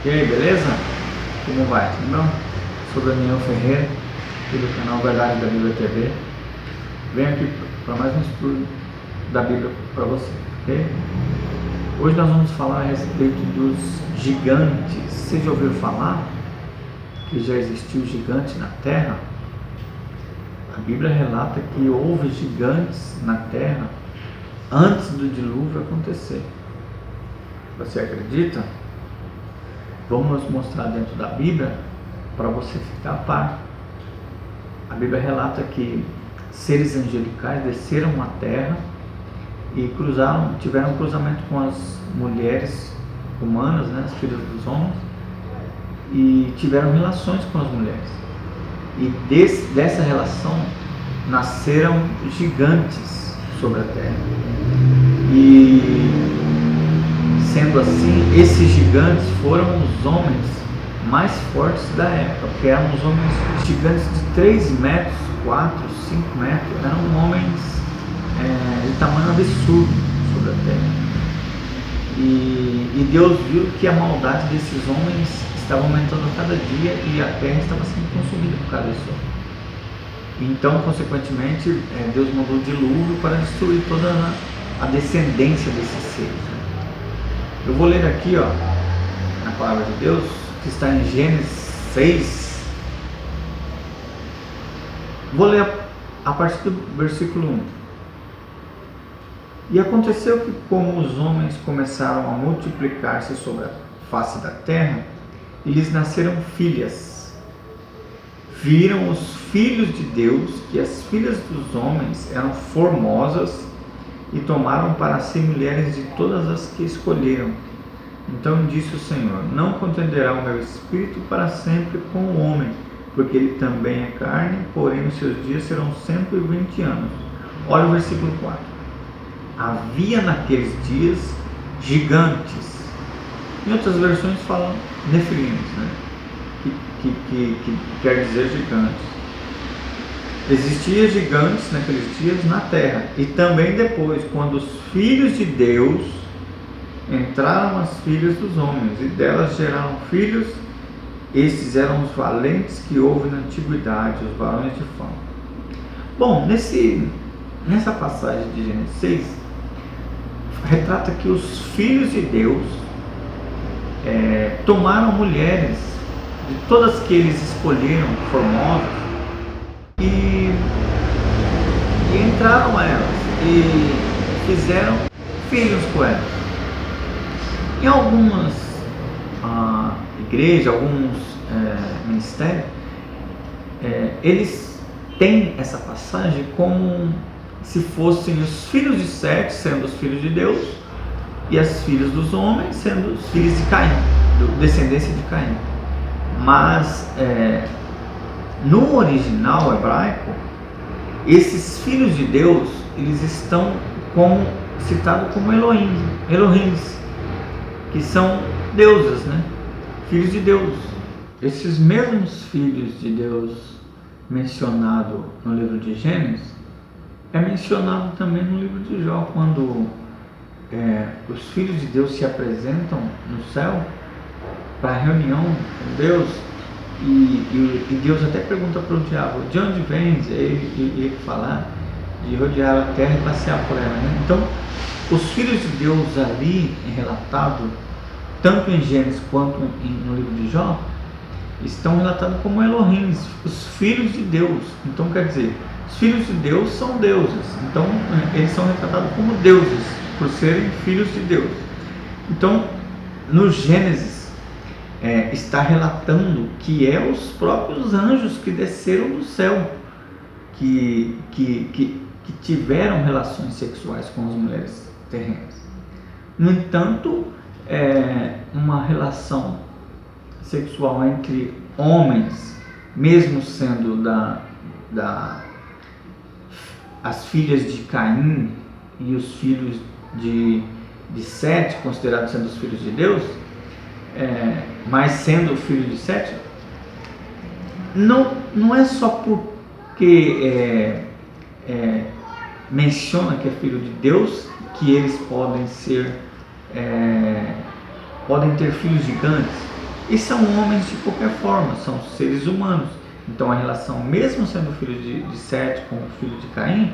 E aí, beleza? Como vai? Tudo bom? Sou Daniel Ferreira, aqui do canal Verdade da Bíblia TV. Venho aqui para mais um estudo da Bíblia para você, ok? Hoje nós vamos falar a respeito dos gigantes. Você já ouviu falar que já existiu gigante na Terra? A Bíblia relata que houve gigantes na Terra antes do dilúvio acontecer. Você acredita? Vamos mostrar dentro da Bíblia para você ficar a par. A Bíblia relata que seres angelicais desceram à terra e tiveram um cruzamento com as mulheres humanas, né, as filhas dos homens, e tiveram relações com as mulheres. E dessa relação nasceram gigantes sobre a terra. E sendo assim, esses gigantes foram os homens mais fortes da época, porque eram os homens gigantes de 3 metros, 4, 5 metros, eram homens de tamanho absurdo sobre a terra. E Deus viu que a maldade desses homens estava aumentando a cada dia e a terra estava sendo consumida por causa disso. Então, consequentemente, Deus mandou o dilúvio para destruir toda a descendência desses seres. Eu vou ler aqui, na palavra de Deus, que está em Gênesis 6. Vou ler a partir do versículo 1. E aconteceu que, como os homens começaram a multiplicar-se sobre a face da terra, e lhes nasceram filhas. Viram os filhos de Deus que as filhas dos homens eram formosas e tomaram para si mulheres de todas as que escolheram. Então disse o Senhor: não contenderá o meu espírito para sempre com o homem, porque ele também é carne, porém os seus dias serão 120 anos. Olha o versículo 4. Havia naqueles dias gigantes. Em outras versões falam nefilims, né? que quer dizer gigantes. Existiam gigantes naqueles dias na terra, e também depois, quando os filhos de Deus entraram as filhas dos homens, e delas geraram filhos. Estes eram os valentes que houve na antiguidade, os varões de fama. Bom, nessa passagem de Gênesis 6, retrata que os filhos de Deus tomaram mulheres de todas que eles escolheram, formosas, e entraram a elas e fizeram filhos com elas. Em algumas igrejas, alguns ministérios, eles têm essa passagem como se fossem os filhos de Sete sendo os filhos de Deus e as filhas dos homens sendo os filhos de Caim, descendência de Caim. Mas no original hebraico, esses filhos de Deus, eles estão citados como Elohims, que são deusas, né? Filhos de Deus. Esses mesmos filhos de Deus mencionado no livro de Gênesis é mencionado também no livro de Jó, quando os filhos de Deus se apresentam no céu para a reunião com Deus. E Deus até pergunta para o diabo: de onde vens? Ele fala de rodear a terra e passear por ela, né? Então, os filhos de Deus ali, relatado tanto em Gênesis quanto no livro de Jó, estão relatados como Elohims, os filhos de Deus. Então, quer dizer, os filhos de Deus são deuses. Então, eles são retratados como deuses, por serem filhos de Deus. Então, no Gênesis, está relatando que os próprios anjos que desceram do céu, que tiveram relações sexuais com as mulheres terrenas. No entanto, uma relação sexual entre homens, mesmo sendo as filhas de Caim e os filhos de Sete, considerados sendo os filhos de Deus, mas sendo o filho de Sete, não é só porque menciona que é filho de Deus que eles podem ter filhos gigantes, e são homens de qualquer forma, são seres humanos. Então a relação, mesmo sendo filho de Sete com o filho de Caim,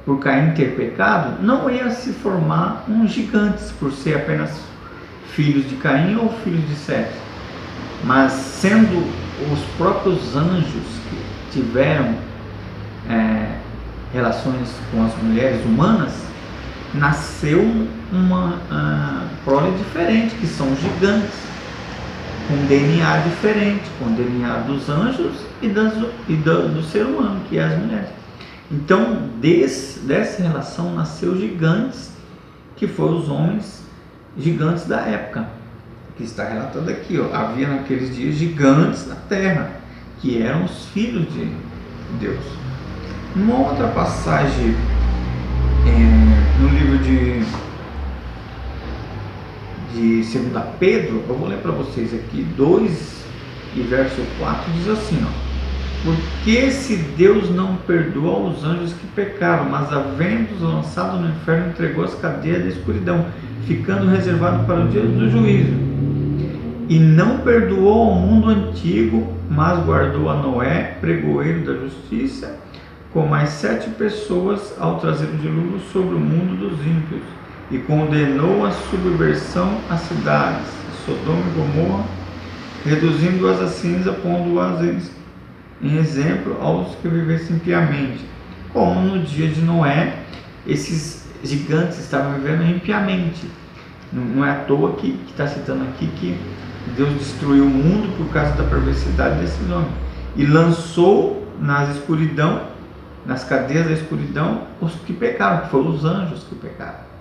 por Caim ter pecado, não ia se formar uns gigantes por ser apenas filhos de Caim ou filhos de Sete, mas sendo os próprios anjos que tiveram relações com as mulheres humanas, nasceu uma prole diferente, que são os gigantes, com DNA diferente, com DNA dos anjos e do ser humano, que é as mulheres. Então, dessa relação nasceu gigantes, que foram os homens gigantes da época, que está relatado aqui. Havia naqueles dias gigantes na terra, que eram os filhos de Deus. Uma outra passagem no livro de 2 Pedro, eu vou ler para vocês aqui, 2 e verso 4, diz assim, porque se Deus não perdoa os anjos que pecaram, mas havendo-os lançado no inferno, entregou as cadeias da escuridão, ficando reservado para o dia do juízo. E não perdoou ao mundo antigo, mas guardou a Noé, pregoeiro da justiça, com mais 7 pessoas, ao trazer o dilúvio sobre o mundo dos ímpios, e condenou a subversão às cidades, Sodoma e Gomorra, reduzindo-as a cinza, pondo-as em exemplo aos que vivessem impiamente. Como no dia de Noé, esses gigantes estavam vivendo impiamente. Não é à toa que está citando aqui que Deus destruiu o mundo por causa da perversidade desses homens, e lançou nas cadeias da escuridão, os que pecaram, que foram os anjos que pecaram.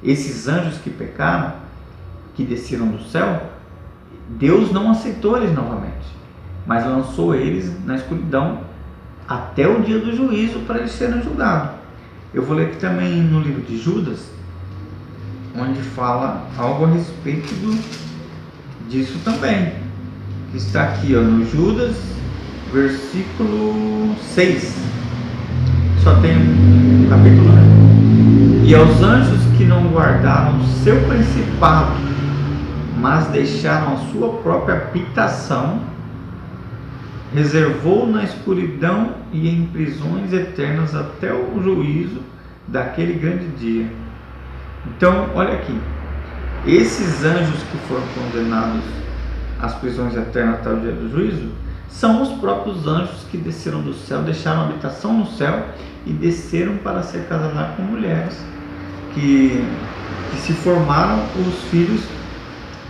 Esses anjos que pecaram, que desceram do céu, Deus não aceitou eles novamente, mas lançou eles na escuridão até o dia do juízo para eles serem julgados. Eu vou ler aqui também no livro de Judas, onde fala algo a respeito disso também. Está aqui no Judas, versículo 6. Só tem um capítulo, né? E aos anjos que não guardaram o seu principado, mas deixaram a sua própria habitação, reservou na escuridão e em prisões eternas até o juízo daquele grande dia. Então, olha aqui, esses anjos que foram condenados às prisões eternas até o dia do juízo, são os próprios anjos que desceram do céu, deixaram a habitação no céu e desceram para ser casados com mulheres, que se formaram os filhos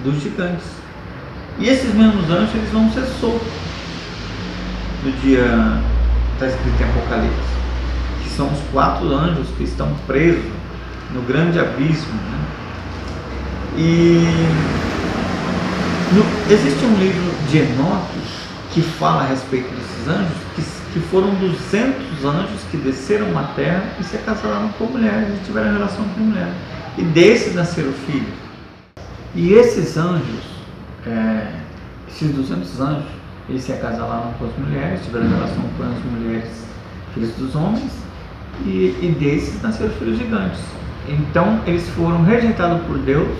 dos gigantes. E esses mesmos anjos, eles vão ser soltos no dia, está escrito em Apocalipse, que são os 4 anjos que estão presos no grande abismo, né? E existe um livro de Enoque que fala a respeito desses anjos, que foram 200 anjos que desceram à terra e se casaram com mulheres e tiveram relação com mulheres, e desses nasceram filhos. E esses anjos, esses 200 anjos, eles se acasaram com as mulheres, tiveram relação com as mulheres, filhos dos homens, e desses nasceram filhos gigantes. Então eles foram rejeitados por Deus.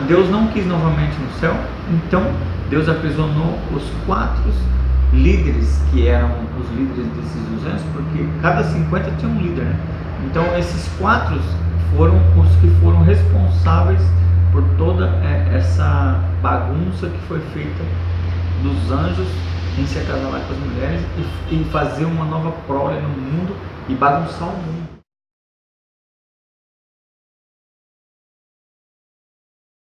Deus não quis novamente no céu, então Deus aprisionou os 4 líderes, que eram os líderes desses 200, porque cada 50 tinha um líder, né? Então esses 4 foram os que foram responsáveis por toda essa bagunça que foi feita dos anjos em se acasalar com as mulheres e fazer uma nova prole no mundo e bagunçar o mundo.